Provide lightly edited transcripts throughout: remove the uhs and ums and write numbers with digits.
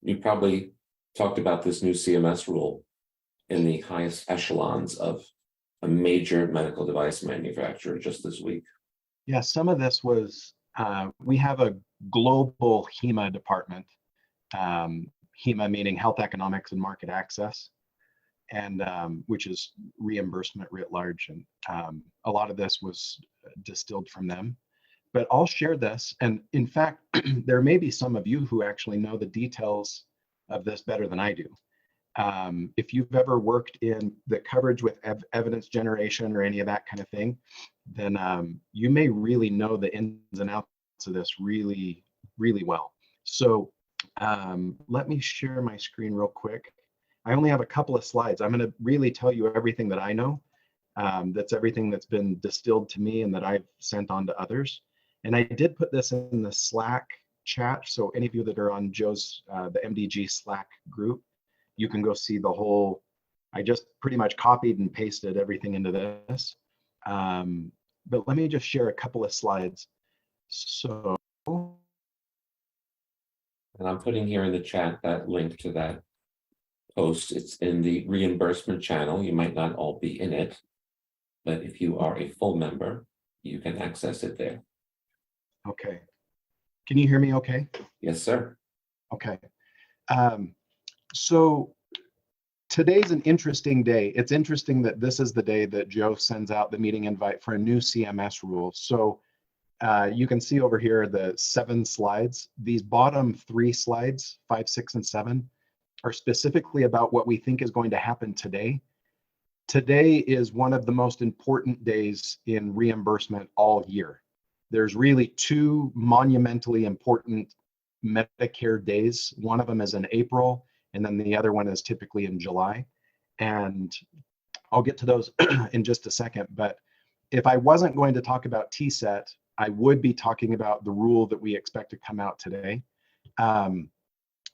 You probably talked about this new CMS rule in the highest echelons of a major medical device manufacturer just this week. Yeah, some of this was, we have a global HEMA department, HEMA meaning health economics and market access, and which is reimbursement writ large. And a lot of this was distilled from them. But I'll share this. And in fact, there may be some of you who actually know the details of this better than I do. If you've ever worked in the coverage with evidence generation or any of that kind of thing, then you may really know the ins and outs of this really, really well. So let me share my screen real quick. I only have a couple of slides. I'm going to really tell you everything that I know. That's everything that's been distilled to me and that I've sent on to others. And I did put this in the Slack chat. So any of you that are on Joe's, the MDG Slack group, you can go see the whole, I just pretty much copied and pasted everything into this. But let me just share a couple of slides. So. And I'm putting here in the chat that link to that post. It's in the reimbursement channel. You might not all be in it, but if you are a full member, you can access it there. Okay. Can you hear me okay? Yes, sir. Okay. So today's an interesting day. It's interesting that this is the day that Joe sends out the meeting invite for a new CMS rule. So you can see over here the 7 slides. These bottom 3 slides, 5, 6, and 7, are specifically about what we think is going to happen today. Today is one of the most important days in reimbursement all year. There's really 2 monumentally important Medicare days. One of them is in April, and then the other one is typically in July. And I'll get to those in just a second. But if I wasn't going to talk about TSET, I would be talking about the rule that we expect to come out today.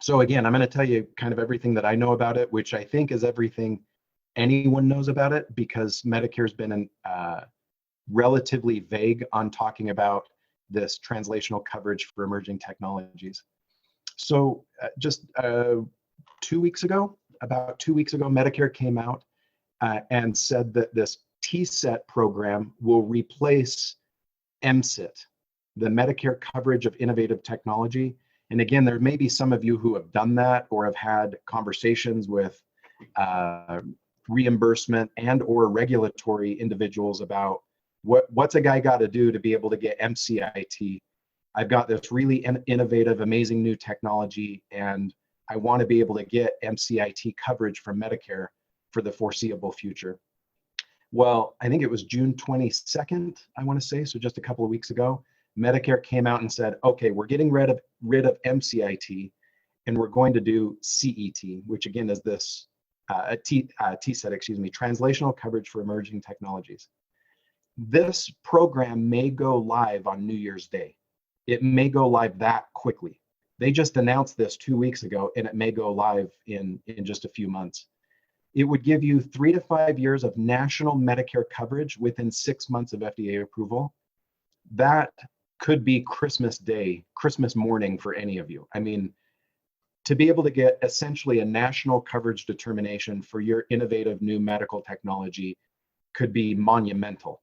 So again, I'm going to tell you kind of everything that I know about it, which I think is everything anyone knows about it, because Medicare's been relatively vague on talking about this translational coverage for emerging technologies. So just 2 weeks ago, about 2 weeks ago, Medicare came out and said that this TSET program will replace MCIT, the Medicare Coverage of Innovative Technology. And again, there may be some of you who have done that or have had conversations with reimbursement and or regulatory individuals about what's a guy got to do to be able to get MCIT. I've got this really innovative, amazing new technology, and I want to be able to get MCIT coverage from Medicare for the foreseeable future. Well, I think it was June 22nd, I want to say, so just a couple of weeks ago, Medicare came out and said, okay, we're getting rid of MCIT, and we're going to do CET, which again is this TSET, excuse me, Translational Coverage for Emerging Technologies. This program may go live on New Year's Day. It may go live that quickly. They just announced this 2 weeks ago, and it may go live in just a few months. It would give you 3 to 5 years of national Medicare coverage within 6 months of FDA approval. That could be Christmas Day, Christmas morning for any of you. I mean, to be able to get essentially a national coverage determination for your innovative new medical technology could be monumental.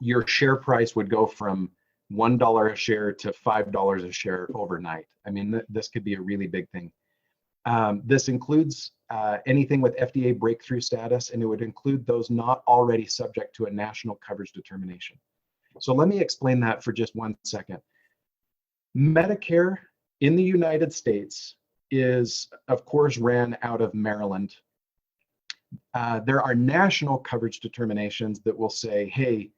Your share price would go from $1 a share to $5 a share overnight. I mean, this could be a really big thing. This includes anything with FDA breakthrough status, and it would include those not already subject to a national coverage determination. So let me explain that for just 1 second. Medicare in the United States is, of course, ran out of Maryland. There are national coverage determinations that will say, hey,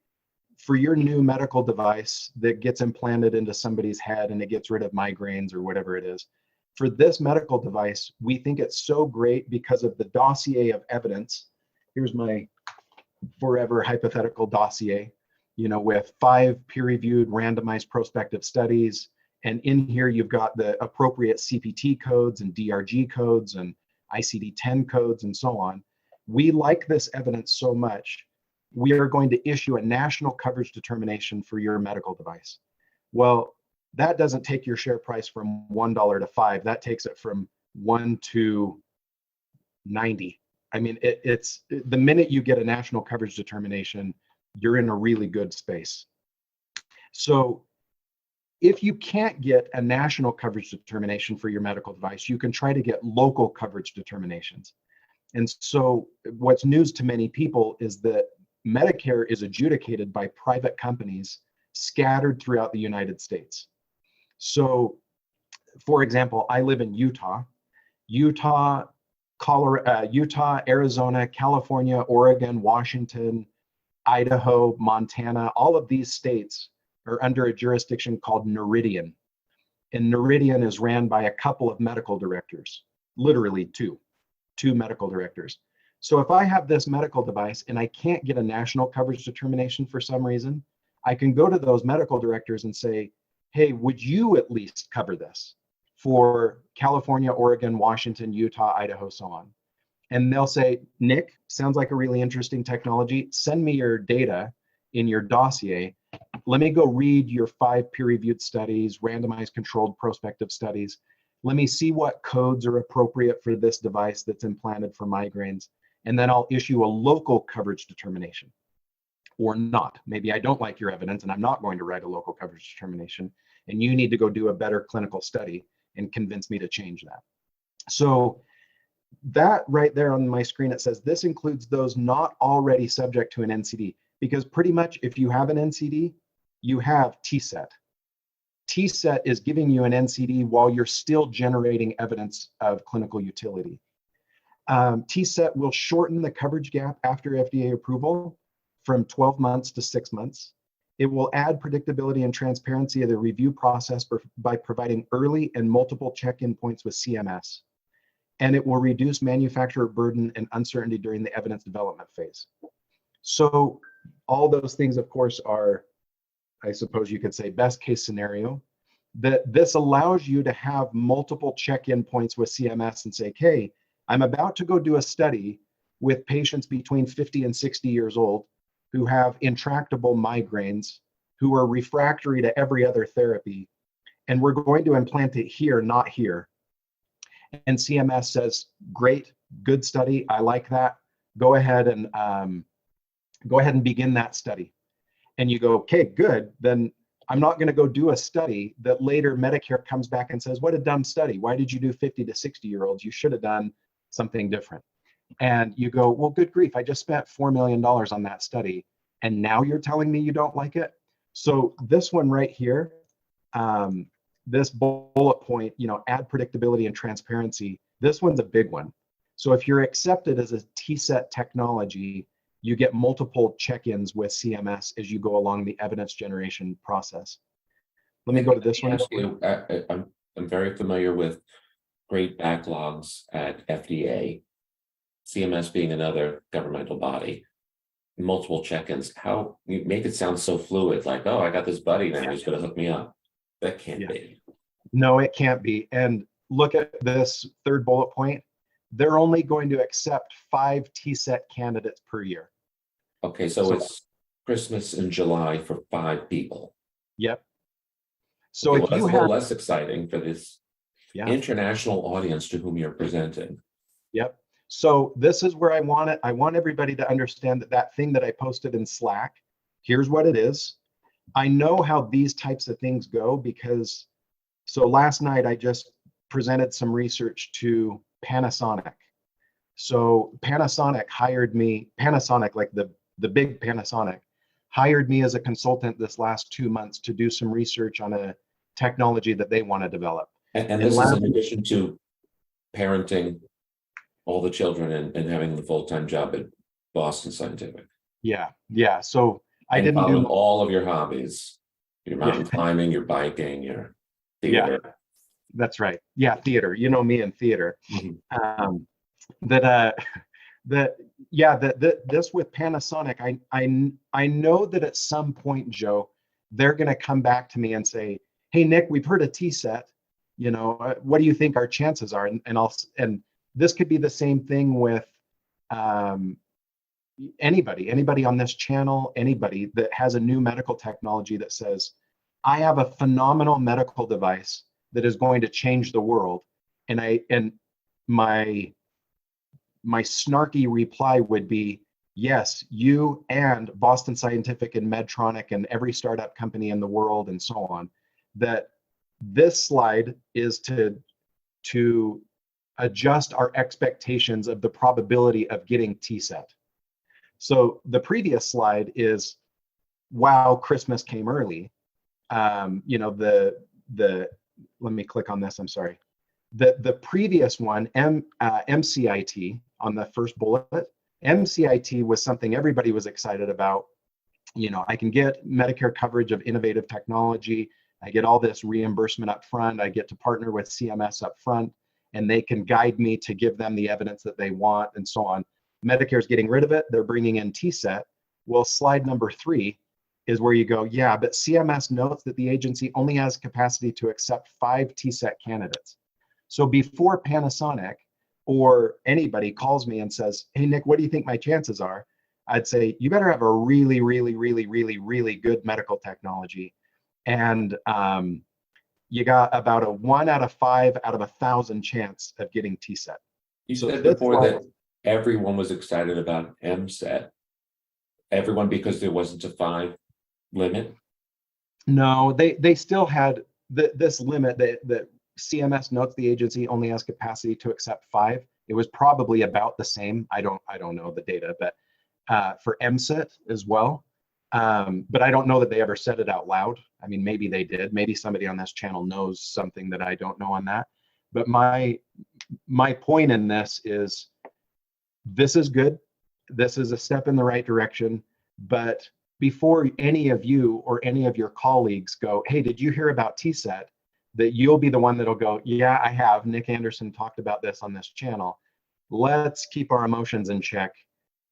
for your new medical device that gets implanted into somebody's head and it gets rid of migraines or whatever it is, for this medical device, we think it's so great because of the dossier of evidence. Here's my forever hypothetical dossier, you know, with 5 peer-reviewed randomized prospective studies. And in here, you've got the appropriate CPT codes and DRG codes and ICD-10 codes and so on. We like this evidence so much, we are going to issue a national coverage determination for your medical device. Well, that doesn't take your share price from $1 to 5. That takes it from 1 to 90. I mean, it's the minute you get a national coverage determination, you're in a really good space. So if you can't get a national coverage determination for your medical device, you can try to get local coverage determinations. And so what's news to many people is that Medicare is adjudicated by private companies scattered throughout the United States. So, for example, I live in Utah, Arizona, California, Oregon, Washington, Idaho, Montana. All of these states are under a jurisdiction called Noridian. And Noridian is ran by a couple of medical directors, literally two medical directors. So if I have this medical device and I can't get a national coverage determination for some reason, I can go to those medical directors and say, hey, would you at least cover this for California, Oregon, Washington, Utah, Idaho, so on? And they'll say, Nick, sounds like a really interesting technology. Send me your data in your dossier. Let me go read your 5 peer-reviewed studies, randomized controlled prospective studies. Let me see what codes are appropriate for this device that's implanted for migraines. And then I'll issue a local coverage determination or not. Maybe I don't like your evidence and I'm not going to write a local coverage determination. And you need to go do a better clinical study and convince me to change that. So that right there on my screen, it says this includes those not already subject to an NCD, because pretty much if you have an NCD, you have TSET. TSET is giving you an NCD while you're still generating evidence of clinical utility. TSET will shorten the coverage gap after FDA approval from 12 months to 6 months. It will add predictability and transparency of the review process by providing early and multiple check-in points with CMS. And it will reduce manufacturer burden and uncertainty during the evidence development phase. So all those things, of course, are, I suppose you could say, best case scenario. That this allows you to have multiple check-in points with CMS and say, hey, I'm about to go do a study with patients between 50 and 60 years old who have intractable migraines, who are refractory to every other therapy, and we're going to implant it here, not here. And CMS says, great, good study, I like that. Go ahead and begin that study. And you go, okay, good. Then I'm not going to go do a study that later Medicare comes back and says, what a dumb study. Why did you do 50 to 60-year-olds? You should have done something different. And you go, well, good grief, I just spent $4 million on that study. And now you're telling me you don't like it? So this one right here, this bullet point, add predictability and transparency, this one's a big one. So if you're accepted as a TSET technology, you get multiple check-ins with CMS as you go along the evidence generation process. Let me go to this one. I'm very familiar with great backlogs at FDA, CMS being another governmental body, multiple check-ins. How you make it sound so fluid, like, oh, I got this buddy now who's going to hook me up. That can't be. No, it can't be. And look at this third bullet point. They're only going to accept 5 TSET candidates per year. Okay, so it's Christmas in July for 5 people. Yep. So okay, if you have a little less exciting for this international audience to whom you're presenting. Yep. So this is where I want it. I want everybody to understand that thing that I posted in Slack, here's what it is. I know how these types of things go because, so last night I just presented some research to Panasonic. So Panasonic hired me, like the big Panasonic, hired me as a consultant this last 2 months to do some research on a technology that they want to develop. And this is in addition to parenting all the children and having the full-time job at Boston Scientific. Yeah. So I didn't do all of your hobbies, your mountain climbing, your biking, your theater. Yeah, that's right. Yeah, theater. You know me in theater. Mm-hmm. This with Panasonic, I know that at some point, Joe, they're going to come back to me and say, hey, Nick, we've heard of TSET. What do you think our chances are? And this could be the same thing with anybody on this channel, anybody that has a new medical technology that says, I have a phenomenal medical device that is going to change the world. And my snarky reply would be, yes, you and Boston Scientific and Medtronic and every startup company in the world and so on, that this slide is to adjust our expectations of the probability of getting TSET. So the previous slide is, wow, Christmas came early. You know, let me click on this, I'm sorry. The previous one, MCIT, on the first bullet, MCIT was something everybody was excited about. You know, I can get Medicare coverage of innovative technology. I get all this reimbursement up front. I get to partner with CMS up front, and they can guide me to give them the evidence that they want and so on. Medicare's getting rid of it. They're bringing in TSET. Well, slide number 3 is where you go, yeah, but CMS notes that the agency only has capacity to accept 5 TSET candidates. So before Panasonic or anybody calls me and says, hey, Nick, what do you think my chances are? I'd say, you better have a really, really, really, really, really good medical technology. And you got about a 1 out of 5 out of 1,000 chance of getting TSET. You said before that everyone was excited about MSET. Everyone, because there wasn't a 5 limit? No, they still had this limit that CMS notes the agency only has capacity to accept 5. It was probably about the same. I don't know the data, but for MSET as well. But I don't know that they ever said it out loud. I mean, maybe they did. Maybe somebody on this channel knows something that I don't know on that. But my point in this is good. This is a step in the right direction. But before any of you or any of your colleagues go, hey, did you hear about TSET? That you'll be the one that'll go, yeah, I have. Nick Anderson talked about this on this channel. Let's keep our emotions in check.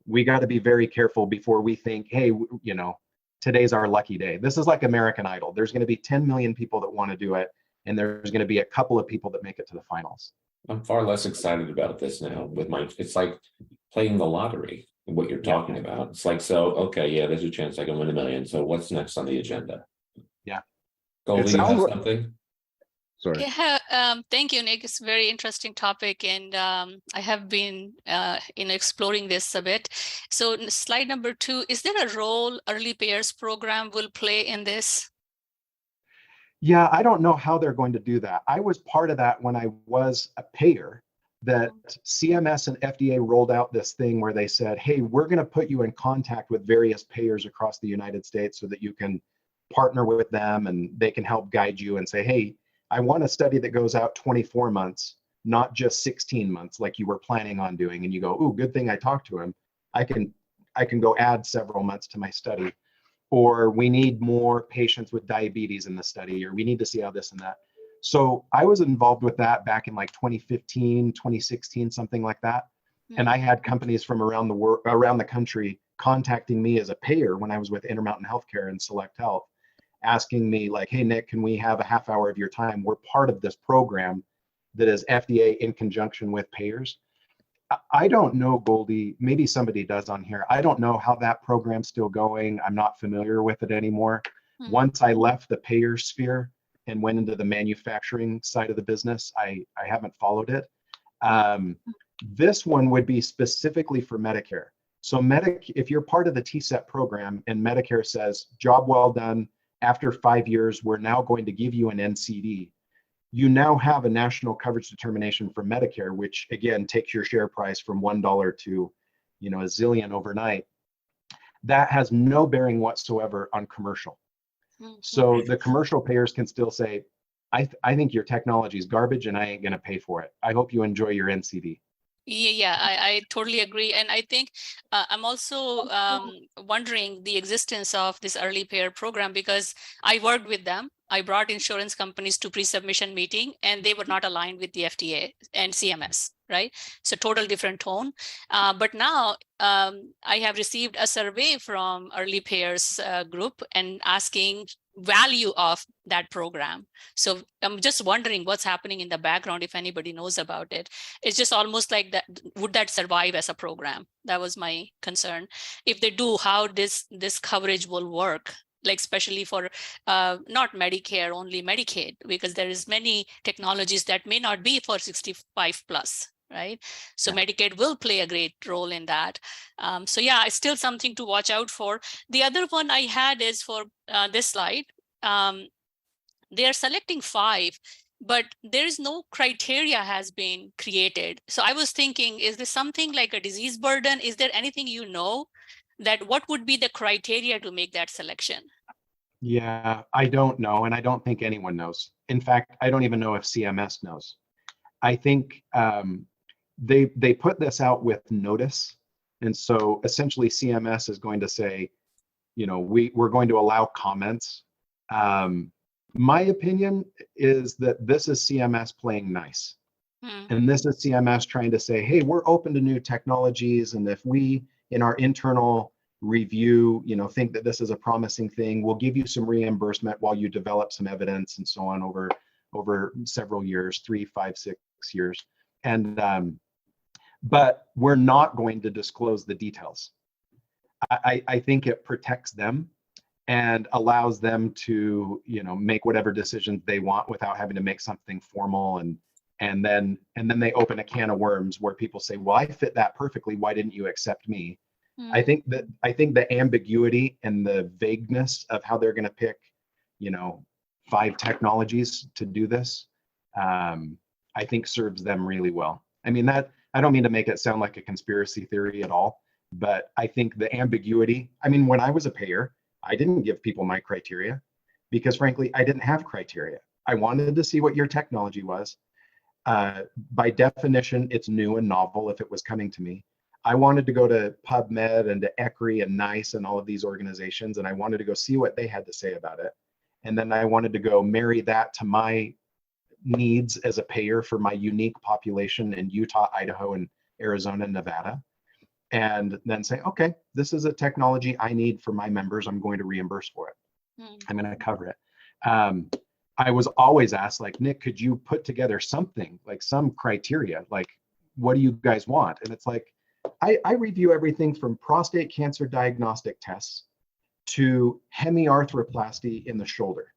We got to be very careful before we think, hey, you know, today's our lucky day. This is like American Idol. There's going to be 10 million people that want to do it, and there's going to be a couple of people that make it to the finals. I'm far less excited about this now with it's like playing the lottery, what you're talking about. It's like, so, okay, yeah, there's a chance I can win $1 million. So what's next on the agenda? Yeah. Goldie, you have something? Sorry. Yeah, thank you, Nick. It's a very interesting topic, and I have been exploring this a bit. So slide number 2, is there a role early payers program will play in this? Yeah, I don't know how they're going to do that. I was part of that when I was a payer, that CMS and FDA rolled out this thing where they said, hey, we're going to put you in contact with various payers across the United States so that you can partner with them and they can help guide you and say, hey, I want a study that goes out 24 months, not just 16 months like you were planning on doing. And you go, oh, good thing I talked to him. I can go add several months to my study. Or we need more patients with diabetes in the study, or we need to see how this and that. So I was involved with that back in like 2015, 2016, something like that. Mm-hmm. And I had companies from around the world, around the country contacting me as a payer when I was with Intermountain Healthcare and Select Health, asking me like, hey, Nick, can we have a half hour of your time? We're part of this program that is FDA in conjunction with payers. I don't know, Goldie, maybe somebody does on here. I don't know how that program's still going. I'm not familiar with it anymore. Mm-hmm. Once I left the payer sphere and went into the manufacturing side of the business, I haven't followed it. This one would be specifically for Medicare. So if you're part of the TSET program and Medicare says, job well done, after 5 years, we're now going to give you an NCD. You now have a national coverage determination for Medicare, which again takes your share price from $1 to, you know, a zillion overnight. That has no bearing whatsoever on commercial. Mm-hmm. So the commercial payers can still say, I think your technology is garbage and I ain't going to pay for it. I hope you enjoy your NCD. Yeah, I totally agree. And I think I'm also wondering the existence of this early payer program, because I worked with them. I brought insurance companies to pre-submission meeting and they were not aligned with the FDA and CMS, right? So total different tone. But now I have received a survey from early payers group and asking value of that program. So I'm just wondering what's happening in the background, if anybody knows about it. It's just almost like that, would that survive as a program? That was my concern. If they do, how this coverage will work like especially for not Medicare, only Medicaid, because there is many technologies that may not be for 65 plus, right? So Medicaid will play a great role in that. So yeah, it's still something to watch out for. The other one I had is for this slide. They are selecting 5, but there is no criteria has been created. So I was thinking, is this something like a disease burden? Is there anything you know that what would be the criteria to make that selection? Yeah, I don't know, and I don't think anyone knows. In fact, I don't even know if CMS knows. I think they put this out with notice, and so essentially CMS is going to say, you know, we're going to allow comments. My opinion is that this is CMS playing nice. And this is CMS trying to say, hey, we're open to new technologies. And if we, in our internal review, you know, think that this is a promising thing, we'll give you some reimbursement while you develop some evidence and so on over several years, 3, 5, 6 years. And but we're not going to disclose the details. I think it protects them and allows them to, you know, make whatever decisions they want without having to make something formal, and then they open a can of worms where people say, well, I fit that perfectly, why didn't you accept me? I think the ambiguity and the vagueness of how they're going to pick, you know, 5 technologies to do this, I think serves them really well. I mean, that, I don't mean to make it sound like a conspiracy theory at all, but I think the ambiguity, I mean, when I was a payer, I didn't give people my criteria because frankly, I didn't have criteria. I wanted to see what your technology was. By definition, it's new and novel if it was coming to me. I wanted to go to PubMed and to ECRI and NICE and all of these organizations, and I wanted to go see what they had to say about it. And then I wanted to go marry that to my needs as a payer for my unique population in Utah, Idaho, and Arizona, and Nevada. And then say, okay, this is a technology I need for my members. I'm going to reimburse for it. I'm going to cover it. I was always asked, like, Nick, could you put together something, like some criteria, like, what do you guys want? And it's like, I review everything from prostate cancer diagnostic tests to hemiarthroplasty in the shoulder.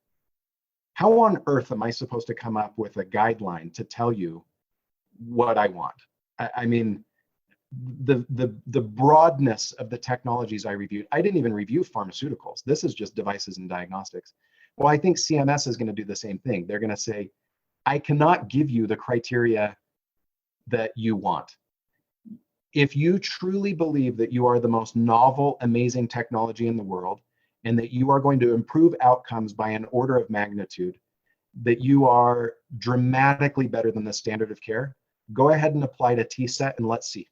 How on earth am I supposed to come up with a guideline to tell you what I want? I mean, the broadness of the technologies I reviewed, I didn't even review pharmaceuticals. This is just devices and diagnostics. Well, I think CMS is going to do the same thing. They're going to say, I cannot give you the criteria that you want. If you truly believe that you are the most novel, amazing technology in the world, and that you are going to improve outcomes by an order of magnitude, that you are dramatically better than the standard of care, go ahead and apply to TSET and let's see.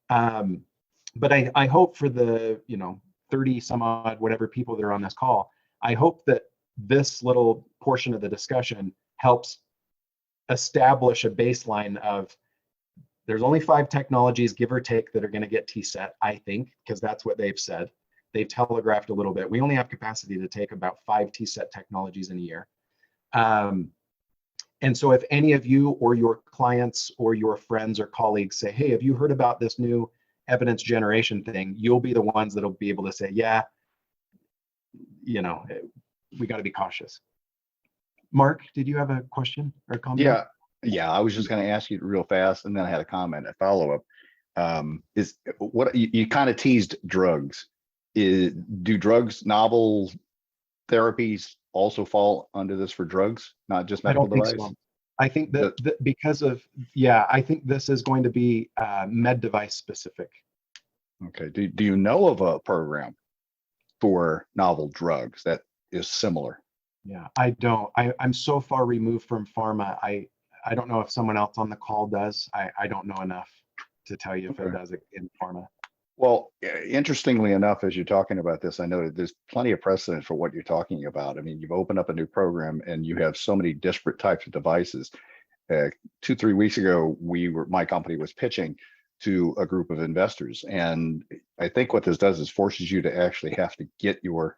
But I hope for the, you know, 30 some odd, whatever people that are on this call, I hope that this little portion of the discussion helps establish a baseline of there's only 5 technologies, give or take, that are going to get TSET, I think, because that's what they've said. They've telegraphed a little bit. We only have capacity to take about 5 TSET technologies in a year. And so if any of you or your clients or your friends or colleagues say, hey, have you heard about this new evidence generation thing? You'll be the ones that'll be able to say, yeah, you know, we got to be cautious. Mark, did you have a question or comment? Yeah, I was just going to ask you real fast, and then I had a comment, a follow-up. Is what you kind of teased drugs. Do drugs, novel therapies also fall under this for drugs, not just medical device? I don't think so. I think that because of, I think this is going to be med device specific. Okay. Do you know of a program for novel drugs that is similar? Yeah, I don't. I'm so far removed from pharma. I don't know if someone else on the call does. I don't know enough to tell you if it does in pharma. Well, interestingly enough, as you're talking about this, I know that there's plenty of precedent for what you're talking about. I mean, you've opened up a new program and you have so many disparate types of devices. 2-3 weeks ago, my company was pitching to a group of investors. And I think what this does is forces you to actually have to get your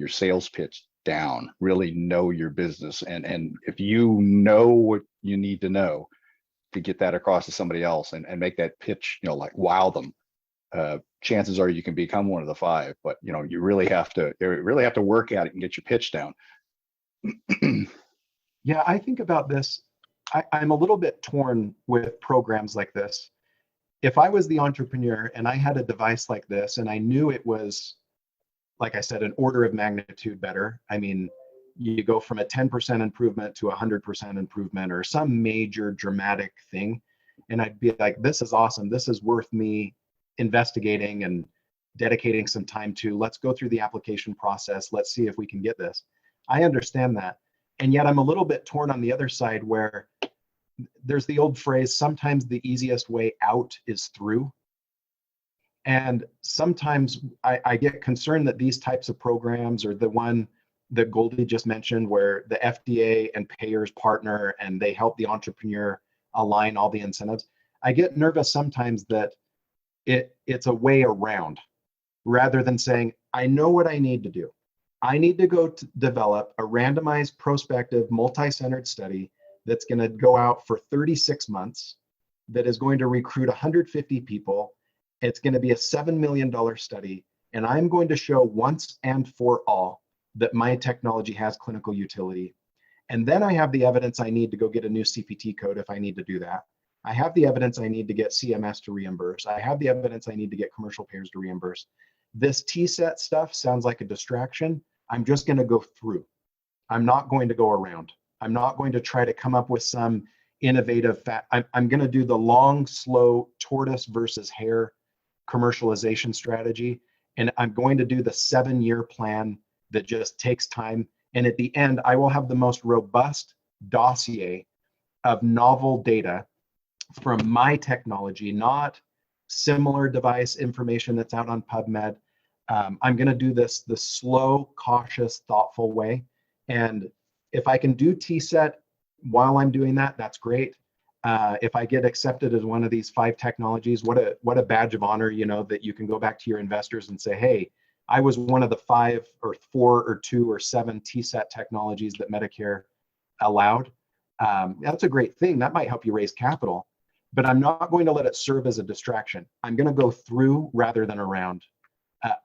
sales pitch down, really know your business. And if you know what you need to know to get that across to somebody else and make that pitch, you know, like wow them, chances are you can become one of the 5, but you know, you really have to work at it and get your pitch down. Yeah, I think about this. I'm a little bit torn with programs like this. If I was the entrepreneur and I had a device like this and I knew it was, like I said, an order of magnitude better, I mean, you go from a 10% improvement to 100% improvement or some major dramatic thing. And I'd be like, this is awesome. This is worth me investigating and dedicating some time to. Let's go through the application process. Let's see if we can get this. I understand that. And yet I'm a little bit torn on the other side where there's the old phrase, sometimes the easiest way out is through. And sometimes I get concerned that these types of programs, or the one that Goldie just mentioned, where the FDA and payers partner and they help the entrepreneur align all the incentives, I get nervous sometimes that it's a way around, rather than saying, I know what I need to do. I need to go to develop a randomized, prospective, multi-centered study that's going to go out for 36 months, that is going to recruit 150 people. It's going to be a $7 million study, and I'm going to show once and for all that my technology has clinical utility. And then I have the evidence I need to go get a new CPT code if I need to do that. I have the evidence I need to get CMS to reimburse. I have the evidence I need to get commercial payers to reimburse. This TSET stuff sounds like a distraction. I'm just going to go through. I'm not going to go around. I'm not going to try to come up with some innovative I'm going to do the long, slow tortoise versus hare commercialization strategy. And I'm going to do the 7-year plan that just takes time. And at the end, I will have the most robust dossier of novel data from my technology, not similar device information that's out on PubMed. I'm going to do this the slow, cautious, thoughtful way. And if I can do TSET while I'm doing that, that's great. If I get accepted as one of these 5 technologies, what a badge of honor, you know, that you can go back to your investors and say, hey, I was one of the 5 or 4 or 2 or 7 TSET technologies that Medicare allowed. That's a great thing. That might help you raise capital, but I'm not going to let it serve as a distraction. I'm going to go through rather than around.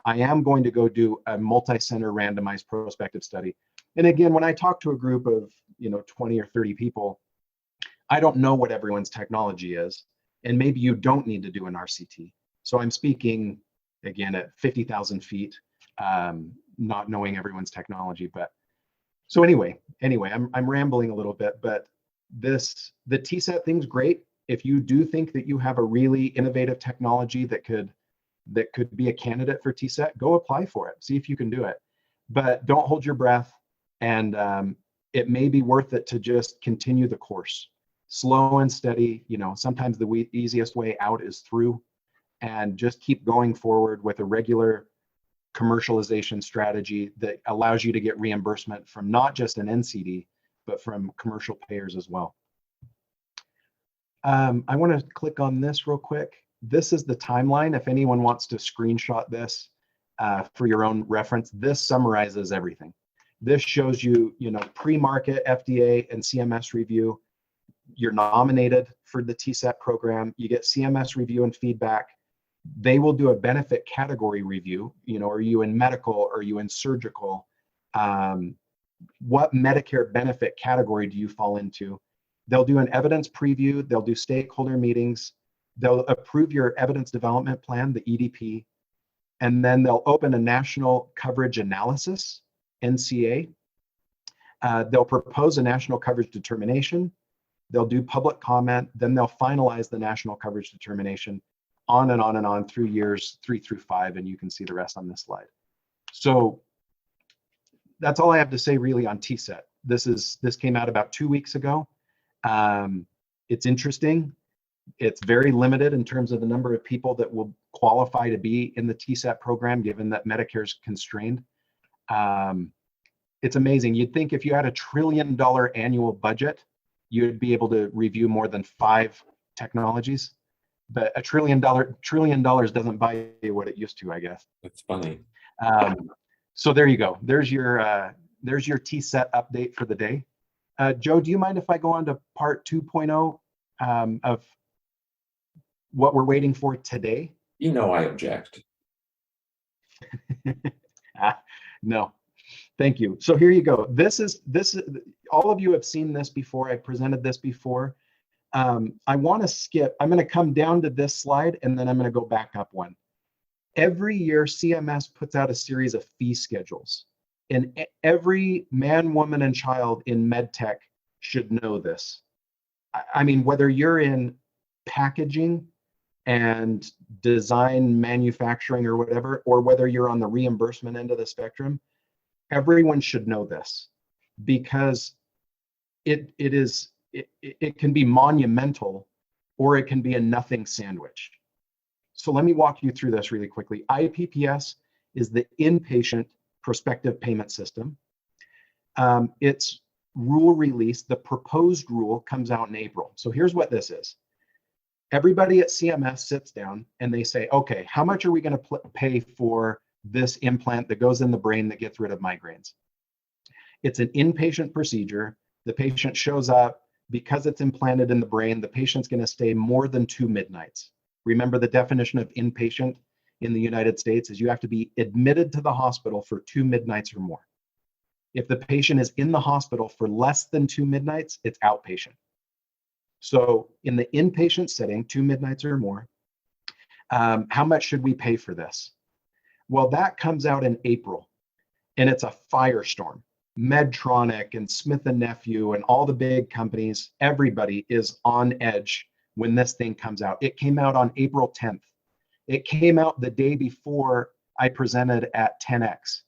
I am going to go do a multi-center randomized prospective study. And again, when I talk to a group of 20 or 30 people, I don't know what everyone's technology is, and maybe you don't need to do an RCT. So I'm speaking again at 50,000 feet, not knowing everyone's technology. But so anyway, I'm rambling a little bit, but the TSET thing's great. If you do think that you have a really innovative technology that could be a candidate for TSET, go apply for it. See if you can do it, but don't hold your breath. And it may be worth it to just continue the course, slow and steady. Sometimes the easiest way out is through, and just keep going forward with a regular commercialization strategy that allows you to get reimbursement from not just an NCD, but from commercial payers as well. I want to click on this real quick. This is the timeline. If anyone wants to screenshot this for your own reference, this summarizes everything. This shows you, pre-market FDA and CMS review. You're nominated for the TSET program. You get CMS review and feedback. They will do a benefit category review. Are you in medical? Are you in surgical? What Medicare benefit category do you fall into? They'll do an evidence preview. They'll do stakeholder meetings. They'll approve your evidence development plan, the EDP, and then they'll open a national coverage analysis, NCA. They'll propose a national coverage determination. They'll do public comment. Then they'll finalize the national coverage determination, on and on and on through years 3 through 5, and you can see the rest on this slide. So that's all I have to say really on TSET. This came out about 2 weeks ago. It's interesting. It's very limited in terms of the number of people that will qualify to be in the TSET program, given that Medicare's constrained. It's amazing. You'd think if you had $1 trillion annual budget, you'd be able to review more than 5 technologies. But $1 trillion doesn't buy you what it used to, I guess. That's funny. So there you go. There's your TSET update for the day. Joe, do you mind if I go on to part 2.0 of what we're waiting for today? You know I object. No, thank you. So here you go. This is all of you have seen this before. I presented this before. I want to skip. I'm going to come down to this slide and then I'm going to go back up one. Every year, CMS puts out a series of fee schedules, and every man, woman, and child in medtech should know this. I mean, whether you're in packaging and design, manufacturing, or whatever, or whether you're on the reimbursement end of the spectrum, everyone should know this, because it can be monumental or it can be a nothing sandwich. So let me walk you through this really quickly. IPPS is the inpatient prospective payment system. Its rule release, the proposed rule, comes out in April. So here's what this is. Everybody at CMS sits down and they say, okay, how much are we going to pay for this implant that goes in the brain that gets rid of migraines? It's an inpatient procedure. The patient shows up. Because it's implanted in the brain, the patient's going to stay more than 2 midnights. Remember, the definition of inpatient in the United States is you have to be admitted to the hospital for 2 midnights or more. If the patient is in the hospital for less than 2 midnights, it's outpatient. So in the inpatient setting, 2 midnights or more, how much should we pay for this? Well, that comes out in April, and it's a firestorm. Medtronic and Smith & Nephew and all the big companies, everybody is on edge when this thing comes out. It came out on April 10th. It came out the day before I presented at 10X.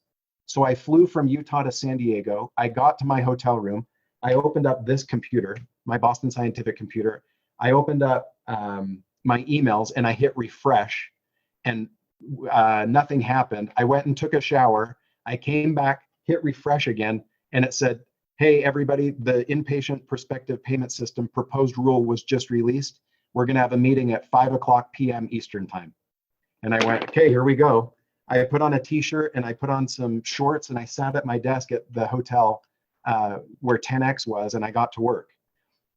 So I flew from Utah to San Diego. I got to my hotel room. I opened up this computer, my Boston Scientific computer. I opened up my emails and I hit refresh, and nothing happened. I went and took a shower. I came back, hit refresh again, and it said, hey, everybody, the inpatient prospective payment system proposed rule was just released. We're going to have a meeting at 5:00 p.m. Eastern time. And I went, okay, here we go. I put on a t-shirt and I put on some shorts and I sat at my desk at the hotel where 10X was, and I got to work.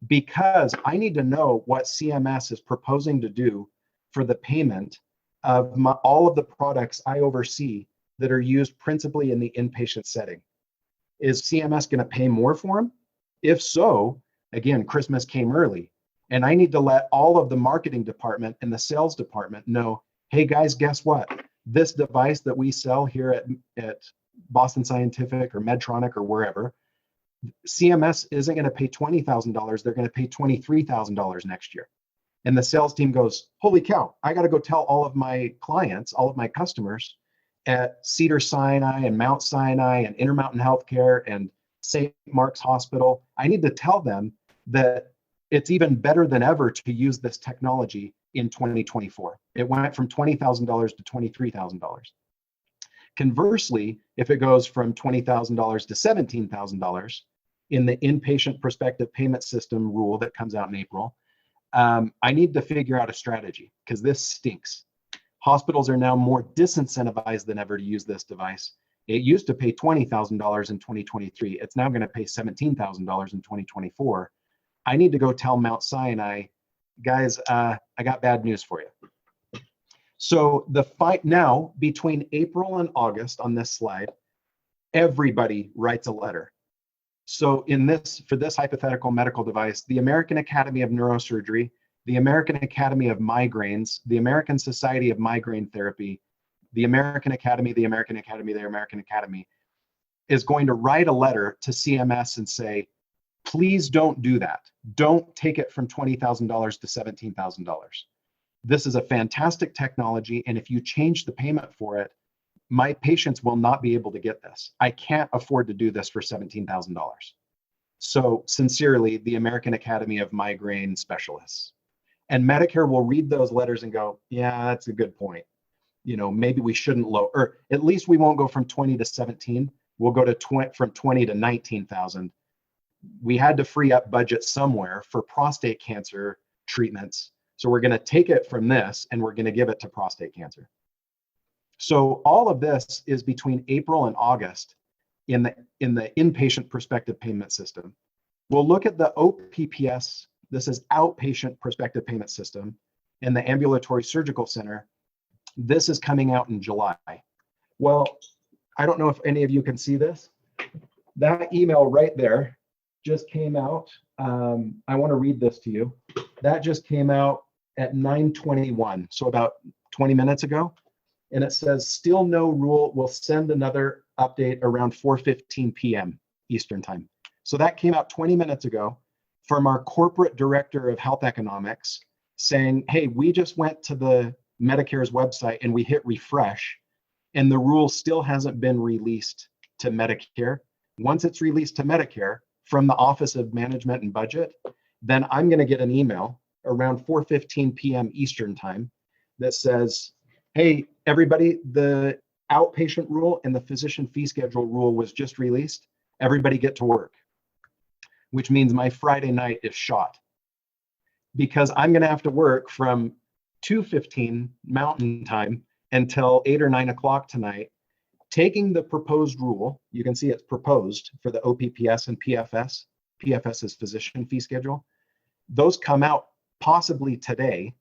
Because I need to know what CMS is proposing to do for the payment of all of the products I oversee that are used principally in the inpatient setting. Is CMS going to pay more for them? If so, again, Christmas came early, and I need to let all of the marketing department and the sales department know, hey guys, guess what? This device that we sell here at Boston Scientific or Medtronic or wherever, CMS isn't going to pay $20,000. They're going to pay $23,000 next year. And the sales team goes, holy cow, I got to go tell all of my clients, all of my customers at Cedars-Sinai and Mount Sinai and Intermountain Healthcare and St. Mark's Hospital, I need to tell them that it's even better than ever to use this technology in 2024. It went from $20,000 to $23,000. Conversely, if it goes from $20,000 to $17,000 in the inpatient prospective payment system rule that comes out in April, I need to figure out a strategy, because this stinks. Hospitals are now more disincentivized than ever to use this device. It used to pay $20,000 in 2023. It's now going to pay $17,000 in 2024. I need to go tell Mount Sinai, guys, I got bad news for you. So the fight now between April and August on this slide, everybody writes a letter. So for this hypothetical medical device, the American Academy of Neurosurgery, the American Academy of Migraines, the American Society of Migraine Therapy, the American Academy, the American Academy, the American Academy is going to write a letter to CMS and say, please don't do that. Don't take it from $20,000 to $17,000. This is a fantastic technology, and if you change the payment for it, my patients will not be able to get this. I can't afford to do this for $17,000. So sincerely, the American Academy of Migraine Specialists. And Medicare will read those letters and go, yeah, that's a good point. You know, maybe we shouldn't lower, or at least we won't go from 20 to 17. We'll go to from 20 to 19,000. We had to free up budget somewhere for prostate cancer treatments. So we're going to take it from this and we're going to give it to prostate cancer. So all of this is between April and August in the inpatient prospective payment system. We'll look at the OPPS. This is outpatient prospective payment system in the ambulatory surgical center. This is coming out in July. Well, I don't know if any of you can see this. That email right there just came out. I want to read this to you. That just came out at 9:21, so about 20 minutes ago. And it says, still no rule. We'll send another update around 4:15 p.m. Eastern time. So that came out 20 minutes ago from our corporate director of health economics saying, hey, we just went to the Medicare's website and we hit refresh, and the rule still hasn't been released to Medicare. Once it's released to Medicare from the Office of Management and Budget, then I'm going to get an email around 4:15 p.m. Eastern time that says, hey, everybody, the outpatient rule and the physician fee schedule rule was just released. Everybody get to work, which means my Friday night is shot, because I'm going to have to work from 2:15 Mountain Time until 8 or 9 o'clock tonight, taking the proposed rule. You can see it's proposed for the OPPS and PFS. PFS is physician fee schedule. Those come out possibly today.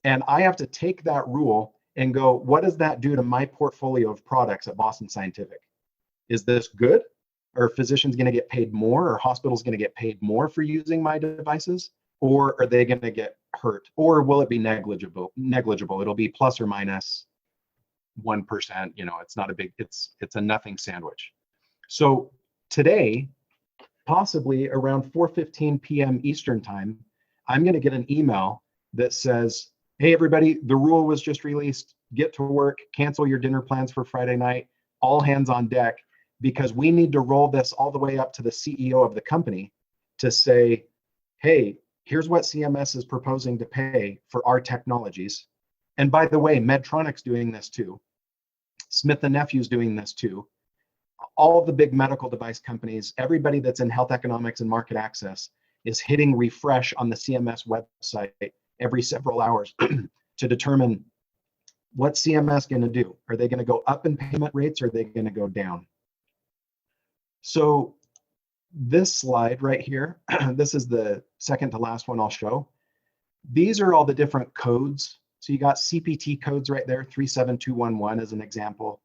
And I have to take that rule and go, what does that do to my portfolio of products at Boston Scientific? Is this good? Are physicians going to get paid more? Or hospitals going to get paid more for using my devices? Or are they going to get hurt? Or will it be negligible? It'll be plus or minus 1%. You know, it's not a big, it's a nothing sandwich. So today, possibly around 4:15 p.m. Eastern time, I'm going to get an email that says, hey, everybody, the rule was just released. Get to work, cancel your dinner plans for Friday night, all hands on deck, because we need to roll this all the way up to the CEO of the company to say, hey, here's what CMS is proposing to pay for our technologies. And by the way, Medtronic's doing this too. Smith & Nephew's doing this too. All of the big medical device companies, everybody that's in health economics and market access is hitting refresh on the CMS website every several hours to determine what CMS going to do. Are they going to go up in payment rates, or are they going to go down? So this slide right here, this is the second to last one I'll show. These are all the different codes. So you got CPT codes right there, 37211 as an example.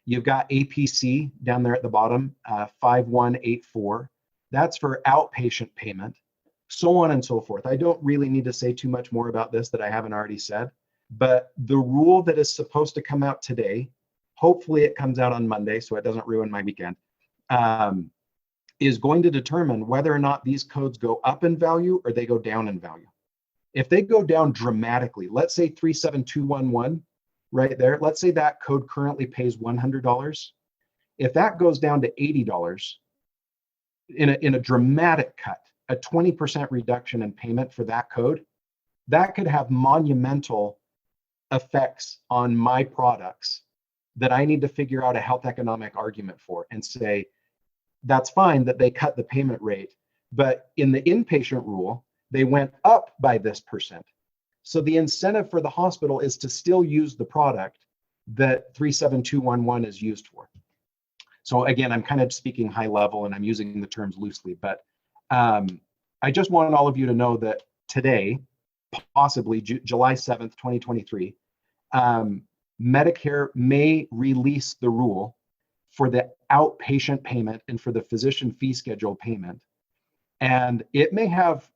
You've got APC down there at the bottom, 5184. That's for outpatient payment, so on and so forth. I don't really need to say too much more about this that I haven't already said, but the rule that is supposed to come out today, hopefully it comes out on Monday so it doesn't ruin my weekend, is going to determine whether or not these codes go up in value or they go down in value. If they go down dramatically, let's say 37211 right there, let's say that code currently pays $100. If that goes down to $80 in a dramatic cut, a 20% reduction in payment for that code, that could have monumental effects on my products that I need to figure out a health economic argument for and say, that's fine that they cut the payment rate, but in the inpatient rule, they went up by this percent. So the incentive for the hospital is to still use the product that 37211 is used for. So again, I'm kind of speaking high level and I'm using the terms loosely, but I just want all of you to know that today, possibly July 7th, 2023, Medicare may release the rule for the outpatient payment and for the physician fee schedule payment. And it may have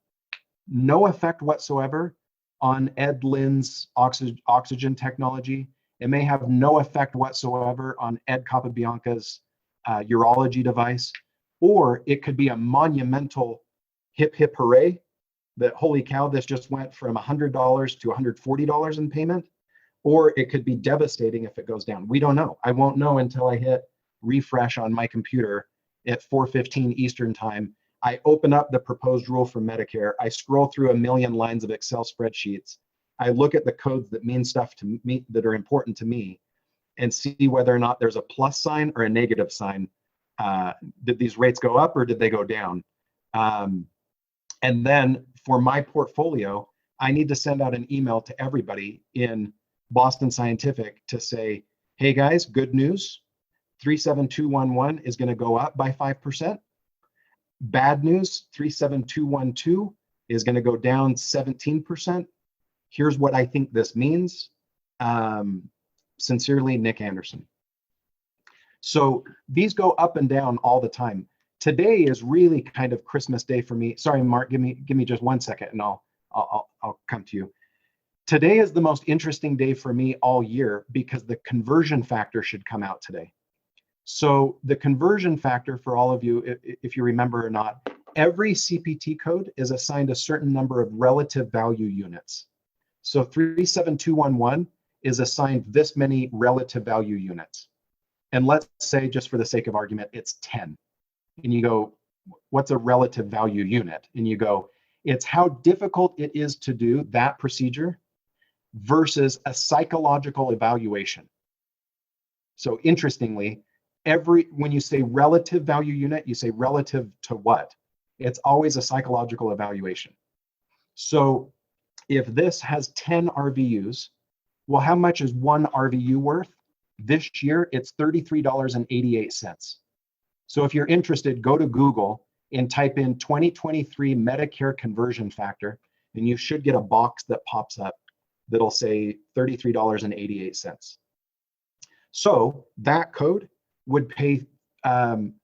no effect whatsoever on Ed Lynn's oxygen technology. It may have no effect whatsoever on Ed Capabianca's urology device, or it could be a monumental hip hip hooray that holy cow, this just went from $100 to $140 in payment, or it could be devastating if it goes down. We don't know. I won't know until I hit refresh on my computer at 4:15 Eastern time. I open up the proposed rule for Medicare. I scroll through a million lines of Excel spreadsheets. I look at the codes that mean stuff to me, that are important to me, and see whether or not there's a plus sign or a negative sign. Did these rates go up or did they go down? And then for my portfolio, I need to send out an email to everybody in Boston Scientific to say, hey guys, good news. 37211 is going to go up by 5%. Bad news, 37212 is going to go down 17%. Here's what I think this means. Sincerely, Nick Anderson. So these go up and down all the time. Today is really kind of Christmas Day for me. Sorry, Mark, give me just 1 second and I'll come to you. Today is the most interesting day for me all year because the conversion factor should come out today. So the conversion factor for all of you, if you remember or not, every CPT code is assigned a certain number of relative value units. So 37211 is assigned this many relative value units. And let's say, just for the sake of argument, it's 10. And you go, what's a relative value unit? And you go, it's how difficult it is to do that procedure versus a psychological evaluation. So interestingly, when you say relative value unit, you say relative to what? It's always a psychological evaluation. So if this has 10 RVUs, well, how much is one RVU worth? This year, it's $33.88. So if you're interested, go to Google and type in 2023 Medicare conversion factor, and you should get a box that pops up that'll say $33.88. So that code would pay 10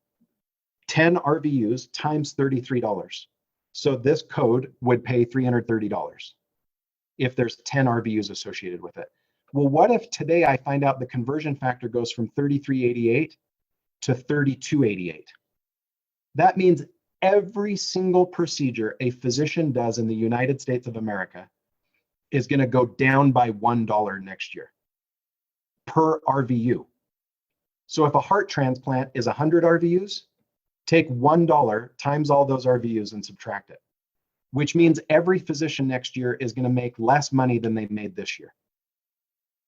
RVUs times $33. So this code would pay $330 if there's 10 RVUs associated with it. Well, what if today I find out the conversion factor goes from 3388 to 3288? That means every single procedure a physician does in the United States of America is going to go down by $1 next year per RVU. So if a heart transplant is 100 RVUs, take $1 times all those RVUs and subtract it, which means every physician next year is going to make less money than they made this year.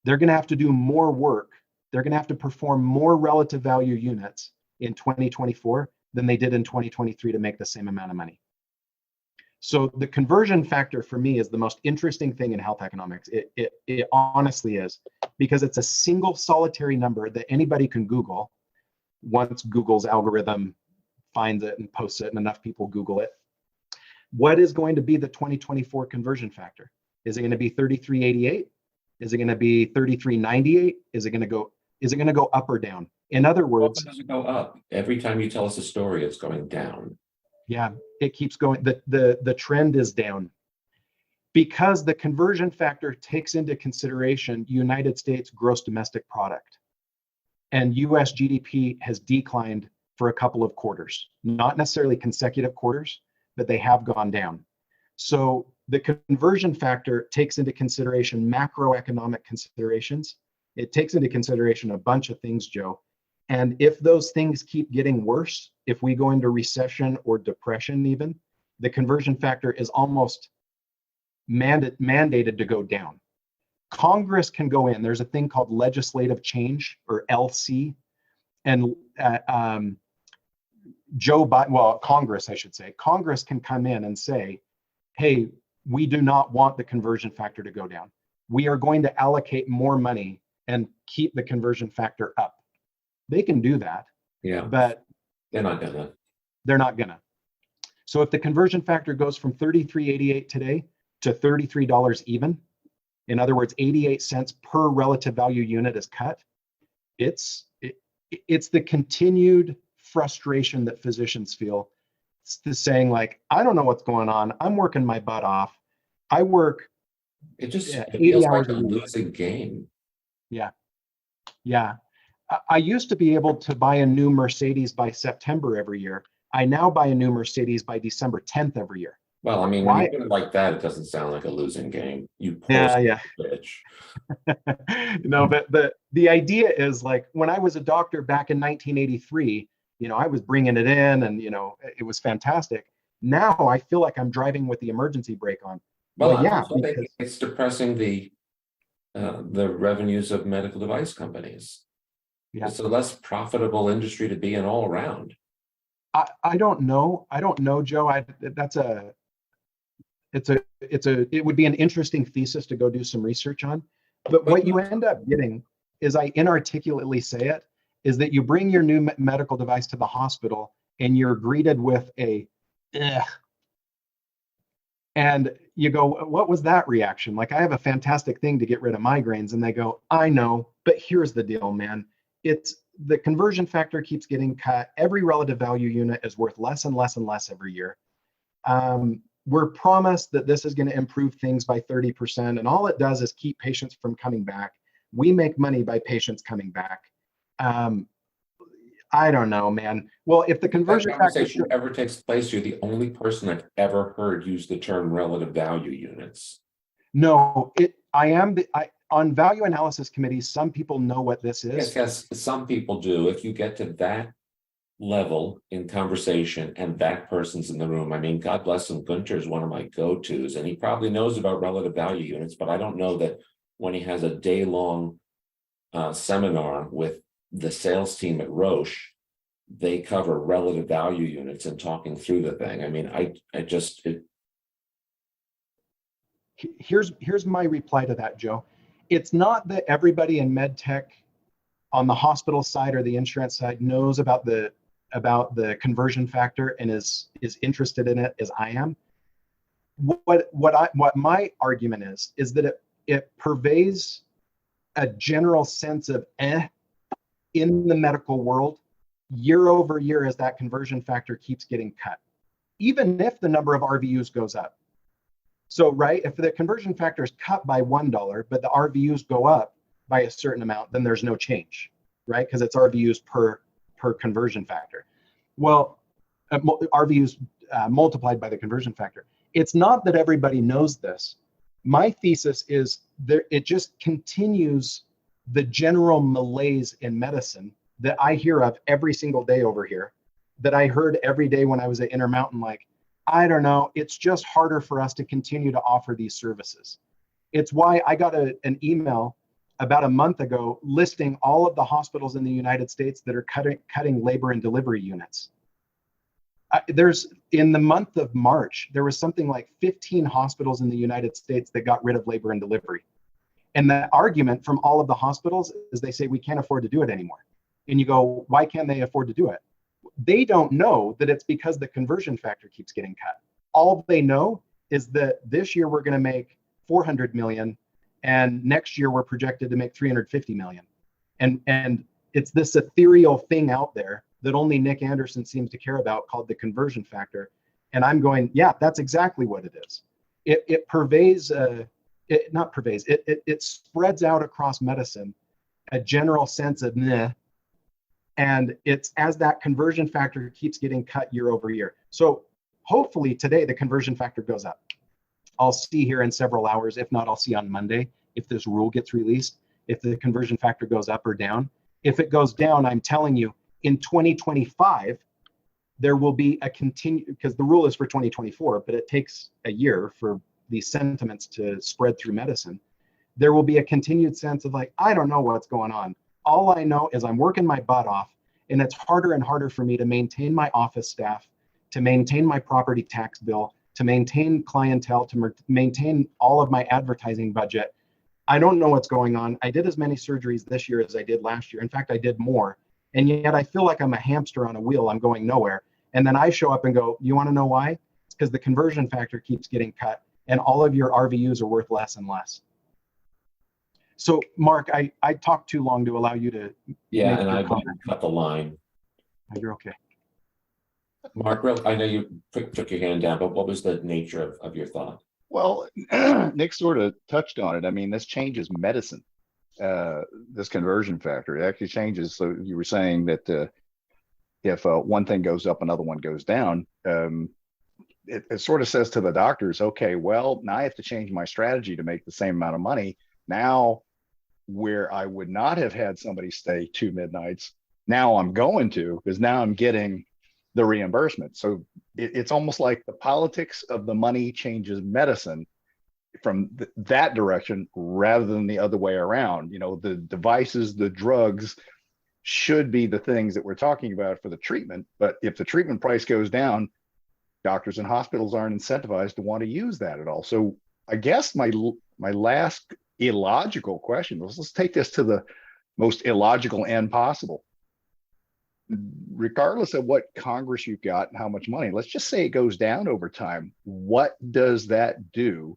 They're going to have to do more work. They're going to have to perform more relative value units in 2024 than they did in 2023 to make the same amount of money. So the conversion factor for me is the most interesting thing in health economics. It honestly is, because it's a single solitary number that anybody can Google once Google's algorithm finds it and posts it and enough people Google it. What is going to be the 2024 conversion factor? Is it going to be 3388? Is it going to be 3398? Is it going to go up or down? In other words, does it go up? Every time you tell us a story, it's going down. Yeah, it keeps going. The trend is down because the conversion factor takes into consideration United States gross domestic product, and US GDP has declined for a couple of quarters, not necessarily consecutive quarters, but they have gone down. So the conversion factor takes into consideration macroeconomic considerations. It takes into consideration a bunch of things, Joe. And if those things keep getting worse, if we go into recession or depression even, the conversion factor is almost mandated to go down. Congress can go in. There's a thing called legislative change, or LC. And Joe Biden, well, Congress, I should say, Congress can come in and say, hey, we do not want the conversion factor to go down. We are going to allocate more money and keep the conversion factor up. They can do that. Yeah, but they're not gonna. They're not gonna. So if the conversion factor goes from $33.88 today to $33 even, in other words, 88 cents per relative value unit is cut, it's the continued frustration that physicians feel. It's the saying like, I don't know what's going on. I'm working my butt off. I work. It just 80 feels hours like a a week. losing game. Yeah. I used to be able to buy a new Mercedes by September every year. I now buy a new Mercedes by December 10th every year. Well, I mean, Why? when you put it like that, it doesn't sound like a losing game. You poor Yeah. bitch. No, but the idea is, like, when I was a doctor back in 1983, I was bringing it in and, it was fantastic. Now I feel like I'm driving with the emergency brake on. Well, yeah, I also think it's depressing the revenues of medical device companies. Yeah. It's a less profitable industry to be in all around. I don't know. Joe. It would be an interesting thesis to go do some research on. But what you end up getting, is I inarticulately say it, is that you bring your new medical device to the hospital and you're greeted with a, ugh. And you go, what was that reaction? Like, I have a fantastic thing to get rid of migraines. And they go, I know, but here's the deal, man. It's the conversion factor keeps getting cut. Every relative value unit is worth less and less and less every year. We're promised that this is going to improve things by 30%. And all it does is keep patients from coming back. We make money by patients coming back. I don't know, man. Well, if the conversion That factor conversation ever takes place, you're the only person I've ever heard use the term relative value units. No, on value analysis committees, some people know what this is. Yes, some people do. If you get to that level in conversation and that person's in the room, I mean, God bless him, Gunter is one of my go-tos, and he probably knows about relative value units, but I don't know that when he has a day-long seminar with the sales team at Roche, they cover relative value units and talking through the thing. I mean, Here's my reply to that, Joe. It's not that everybody in med tech on the hospital side or the insurance side knows about the conversion factor and is interested in it as I am. What my argument is that it pervades a general sense of in the medical world year over year as that conversion factor keeps getting cut, even if the number of RVUs goes up. So, right, if the conversion factor is cut by $1, but the RVUs go up by a certain amount, then there's no change, right? Because it's RVUs per conversion factor. Well, RVUs multiplied by the conversion factor. It's not that everybody knows this. My thesis is it just continues the general malaise in medicine that I hear of every single day over here, that I heard every day when I was at Intermountain, like, I don't know, it's just harder for us to continue to offer these services. It's why I got an email about a month ago listing all of the hospitals in the United States that are cutting labor and delivery units. In the month of March, there was something like 15 hospitals in the United States that got rid of labor and delivery. And the argument from all of the hospitals is they say, we can't afford to do it anymore. And you go, why can't they afford to do it? They don't know that it's because the conversion factor keeps getting cut. All they know is that this year we're going to make 400 million, and next year we're projected to make 350 million. And it's this ethereal thing out there that only Nick Anderson seems to care about, called the conversion factor. And I'm going, yeah, that's exactly what it is. It pervades, not pervades, it spreads out across medicine, a general sense of meh. And it's as that conversion factor keeps getting cut year over year. So hopefully today the conversion factor goes up. I'll see here in several hours. If not, I'll see on Monday if this rule gets released, if the conversion factor goes up or down. If it goes down, I'm telling you, in 2025, there will be a because the rule is for 2024, but it takes a year for these sentiments to spread through medicine. There will be a continued sense of like, I don't know what's going on. All I know is I'm working my butt off, and it's harder and harder for me to maintain my office staff, to maintain my property tax bill, to maintain clientele, to maintain all of my advertising budget. I don't know what's going on. I did as many surgeries this year as I did last year. In fact, I did more. And yet I feel like I'm a hamster on a wheel. I'm going nowhere. And then I show up and go, you want to know why? It's because the conversion factor keeps getting cut, and all of your RVUs are worth less and less. So, Mark, I talked too long to allow you to. Yeah, and I cut the line. Oh, you're okay. Mark, I know you took your hand down, but what was the nature of your thought? Well, Nick sort of touched on it. I mean, this changes medicine, this conversion factor. It actually changes. So you were saying that if one thing goes up, another one goes down. It sort of says to the doctors, okay, well, now I have to change my strategy to make the same amount of money. Now, where I would not have had somebody stay 2 midnights, now I'm going to, because now I'm getting the reimbursement. So it's almost like the politics of the money changes medicine from that direction rather than the other way around. You know, the devices, the drugs should be the things that we're talking about for the treatment. But if the treatment price goes down, doctors and hospitals aren't incentivized to want to use that at all. So I guess my last illogical question was, let's take this to the most illogical end possible. regardless of what Congress you've got and how much money, let's just say it goes down over time. What does that do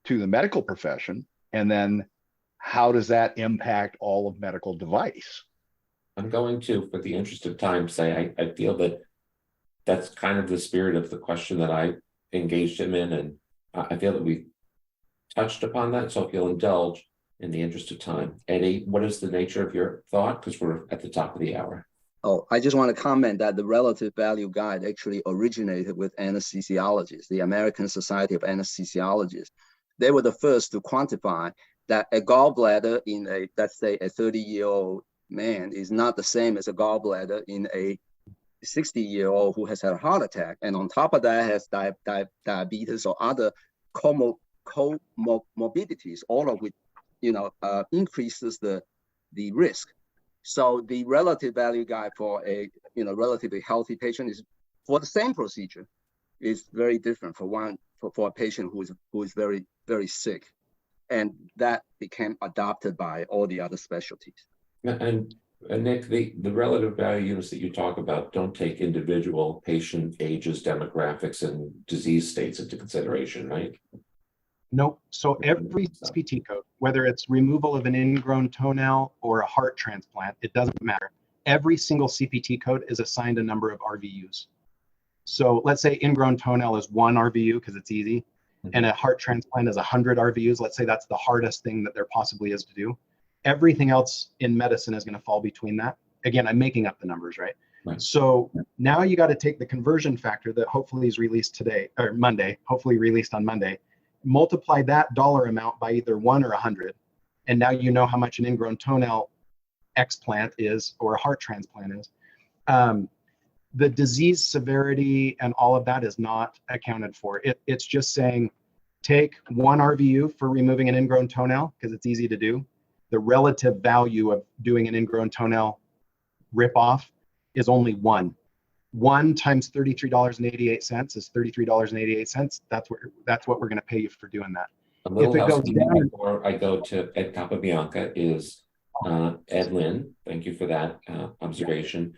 to the medical profession? And then how does that impact all of medical device? I'm going to, for the interest of time, say I feel that that's kind of the spirit of the question that I engaged him in. And I feel that we touched upon that. So if you'll indulge in the interest of time. Eddie, what is the nature of your thought? Because we're at the top of the hour. Oh, I just want to comment that the relative value guide actually originated with anesthesiologists, the American Society of Anesthesiologists. They were the first to quantify that a gallbladder in a, let's say, a 30-year-old man is not the same as a gallbladder in a 60-year-old who has had a heart attack. And on top of that has diabetes or other comorbidities, all of which, increases the risk. So the relative value guide for a relatively healthy patient is for the same procedure is very different for a patient who is very, very sick. And that became adopted by all the other specialties. And Nick, the relative value units that you talk about don't take individual patient ages, demographics, and disease states into consideration, right? Nope. So every CPT code, whether it's removal of an ingrown toenail or a heart transplant, it doesn't matter. Every single CPT code is assigned a number of RVUs. So let's say ingrown toenail is 1 RVU because it's easy, and a heart transplant is 100 RVUs. Let's say that's the hardest thing that there possibly is to do. Everything else in medicine is going to fall between that. Again, I'm making up the numbers, right? So now you got to take the conversion factor that hopefully is released today or Monday, hopefully released on Monday, multiply that dollar amount by either 1 or 100. And now you know how much an ingrown toenail explant is or a heart transplant is. The disease severity and all of that is not accounted for. It's just saying take 1 RVU for removing an ingrown toenail because it's easy to do. The relative value of doing an ingrown toenail rip off is only 1. 1 times $33.88 is $33.88. That's what we're going to pay you for doing that. A little If it goes down before I go to Ed Capabianca is Ed Lynn. Thank you for that observation.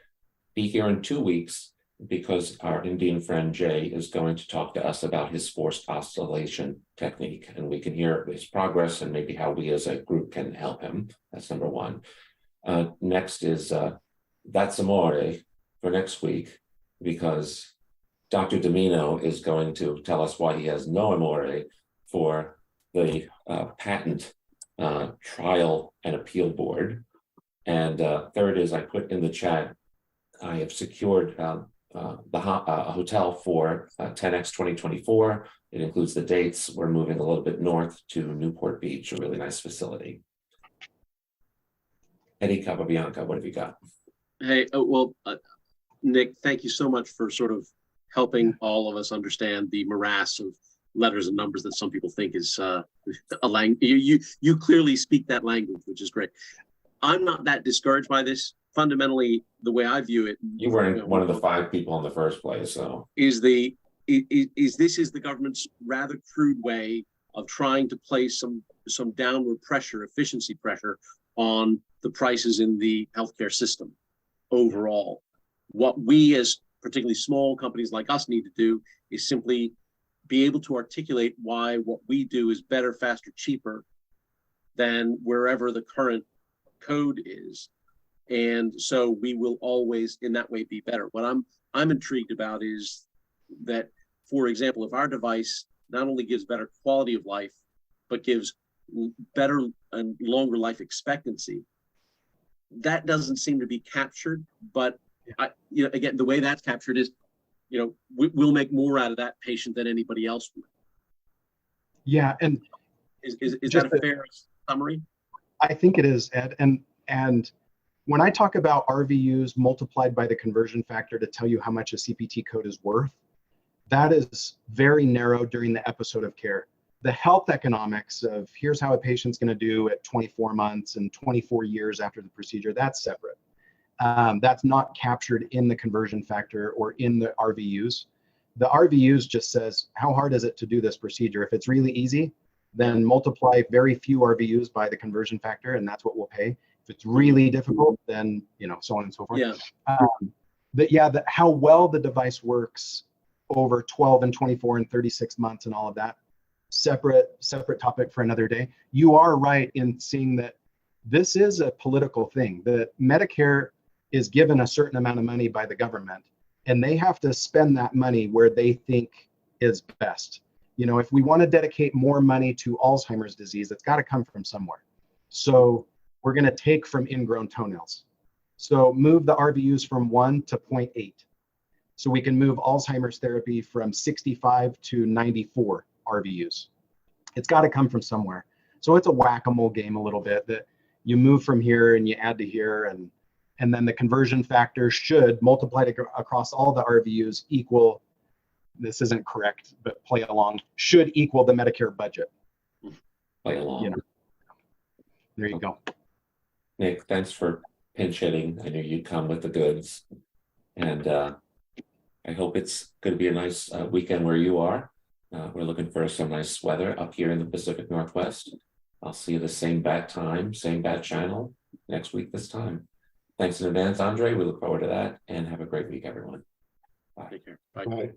Be here in 2 weeks because our Indian friend Jay is going to talk to us about his forced oscillation technique, and we can hear his progress and maybe how we as a group can help him. That's number 1. Next is That's Amore for next week, because Dr. Domino is going to tell us why he has no amore for the patent trial and appeal board. And third is I put in the chat, I have secured a hotel for 10X 2024. It includes the dates. We're moving a little bit north to Newport Beach, a really nice facility. Eddie Capabianca, what have you got? Hey, Nick, thank you so much for sort of helping all of us understand the morass of letters and numbers that some people think is a language. You clearly speak that language, which is great. I'm not that discouraged by this. Fundamentally, the way I view it, you weren't one of the 5 people in the first place, so is the government's rather crude way of trying to place some downward pressure, efficiency pressure on the prices in the healthcare system overall. What we as particularly small companies like us need to do is simply be able to articulate why what we do is better, faster, cheaper than wherever the current code is. And so we will always in that way be better. What I'm intrigued about is that, for example, if our device not only gives better quality of life, but gives better and longer life expectancy, that doesn't seem to be captured. But again, the way that's captured is, we'll make more out of that patient than anybody else would. Yeah, and is that a fair summary? I think it is, Ed. And when I talk about RVUs multiplied by the conversion factor to tell you how much a CPT code is worth, that is very narrow during the episode of care. The health economics of here's how a patient's going to do at 24 months and 24 years after the procedure, that's separate. That's not captured in the conversion factor or in the RVUs. The RVUs just says, how hard is it to do this procedure? If it's really easy, then multiply very few RVUs by the conversion factor, and that's what we'll pay. If If it's really difficult, then, you know, so on and so forth. Yeah. But yeah, how well the device works over 12 and 24 and 36 months and all of that, separate topic for another day. You are right in seeing that this is a political thing. The Medicare is given a certain amount of money by the government, and they have to spend that money where they think is best. You know, if we want to dedicate more money to Alzheimer's disease, it's got to come from somewhere. So we're going to take from ingrown toenails. So move the RVUs from 1 to 0.8. So we can move Alzheimer's therapy from 65 to 94 RVUs. It's got to come from somewhere. So it's a whack-a-mole game a little bit, that you move from here and you add to here, and then the conversion factor should, multiplied across all the RVUs, equal, this isn't correct, but play along, should equal the Medicare budget. Play along. You know. There you go. Nick, thanks for pinch hitting. I knew you'd come with the goods. And I hope it's going to be a nice weekend where you are. We're looking for some nice weather up here in the Pacific Northwest. I'll see you the same bat time, same bat channel next week this time. Thanks in advance, Andre. We look forward to that, and have a great week, everyone. Bye. Take care. Bye. Bye.